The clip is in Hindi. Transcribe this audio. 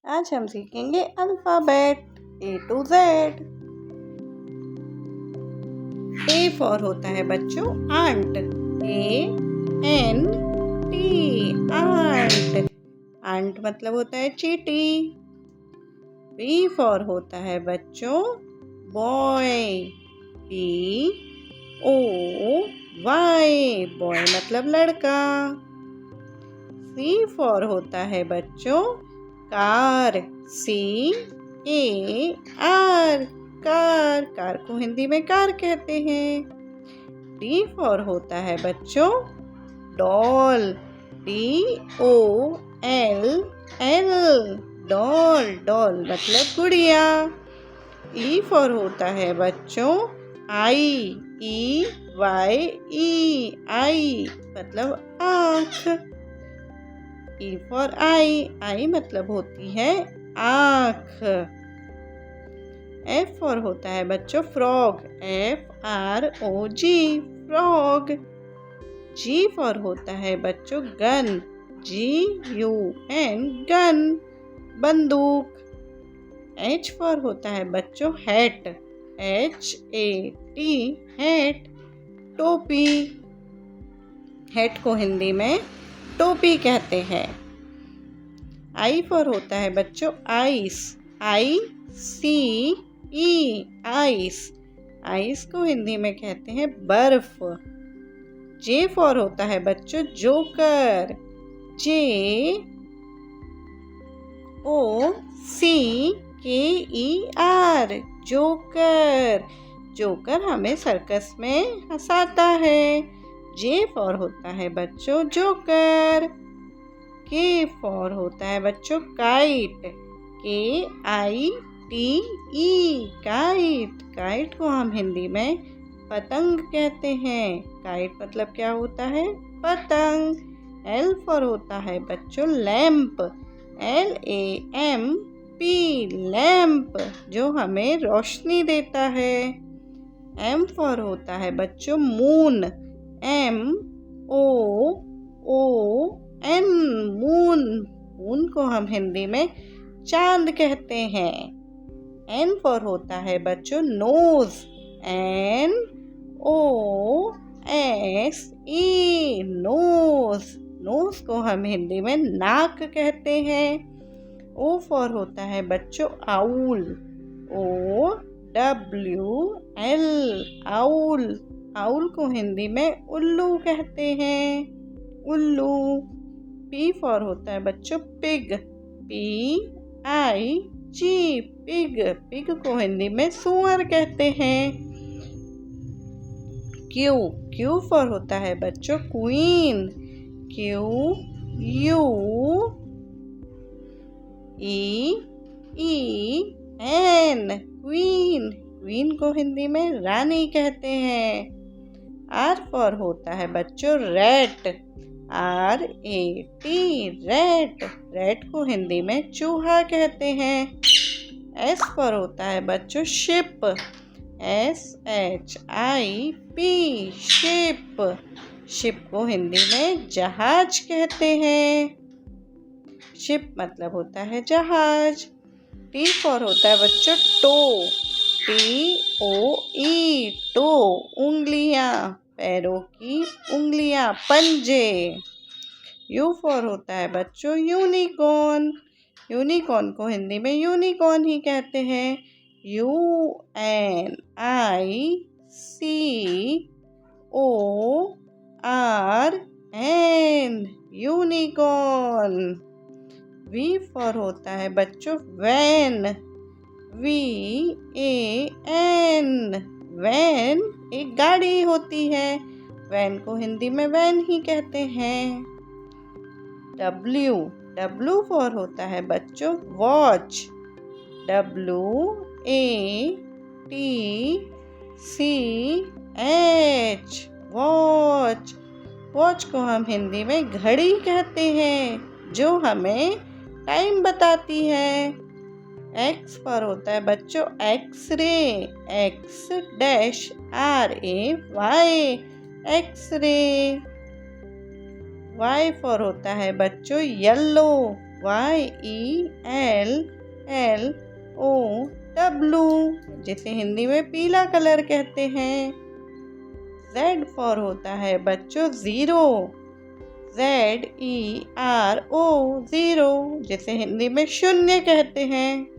आज हम सीखेंगे alphabet A to Z। A for होता है बच्चों आंट, ANT, आंट। आंट मतलब होता है चींटी। B फॉर होता है बच्चों बॉय, BOY, बॉय मतलब लड़का। C फॉर होता है बच्चों कार, CAR, कार। कार को हिंदी में कार कहते हैं। D फॉर होता है बच्चों डॉल, DOLL, डॉल। डॉल मतलब गुड़िया। E फॉर होता है बच्चों EYE, आई मतलब आँख। E फॉर आई मतलब होती है आँख। F फॉर होता है बच्चों frog, FROG, frog. G for होता है बच्चों गन, GUN, गन, बंदूक। H फॉर होता है बच्चों हैट, HAT, हैट, टोपी। हैट को हिंदी में टोपी कहते हैं। I फॉर होता है बच्चों आइस, ICE, आइस। आइस को हिंदी में कहते हैं बर्फ। J फॉर होता है बच्चों जोकर, JOCKER, जोकर। जोकर हमें सर्कस में हंसाता है। J फॉर होता है बच्चों जोकर। K फॉर होता है बच्चों काइट, KITE, काइट। काइट को हम हिंदी में पतंग कहते हैं। काइट मतलब क्या होता है? पतंग। L फॉर होता है बच्चों लैंप, LAMP, लैंप, जो हमें रोशनी देता है। M फॉर होता है बच्चों मून, MOON, मून। मून को हम हिंदी में चांद कहते हैं। N फॉर होता है बच्चों नोज, NOSE, नोज। नोज को हम हिंदी में नाक कहते हैं। O फॉर होता है बच्चों आउल, OWL, आउल। आउल को हिंदी में उल्लू कहते हैं, उल्लू। P फॉर होता है बच्चों पिग, PIG, पिग। पिग को हिंदी में सुअर कहते हैं। Q फॉर होता है बच्चों क्वीन, QUEEN, क्वीन। क्वीन को हिंदी में रानी कहते हैं। R फॉर होता है बच्चों रैट, RAT, रैट। रैट को हिंदी में चूहा कहते हैं। S फॉर होता है बच्चों शिप, SHIP, शिप। शिप को हिंदी में जहाज कहते हैं। शिप मतलब होता है जहाज। T फॉर होता है बच्चों टो, TOE, टो, उंगलियां, पैरों की उंगलियां, पंजे। U फॉर होता है बच्चों यूनिकॉर्न। यूनिकॉर्न को हिंदी में यूनिकॉर्न ही कहते हैं। UNICORN, unicorn. V फॉर होता है बच्चों वैन, VAN, वैन एक गाड़ी होती है। वैन को हिंदी में वैन ही कहते हैं। W फॉर होता है बच्चों वॉच, WATCH, वॉच। वॉच को हम हिंदी में घड़ी कहते हैं, जो हमें टाइम बताती है। X फॉर होता है बच्चों X ray, XRAY, X ray. Y for होता है बच्चों येलो, YELLOW, जिसे हिंदी में पीला कलर कहते हैं। Z फॉर होता है बच्चों ज़ीरो। ZERO, ज़ीरो, जिसे हिंदी में शून्य कहते हैं।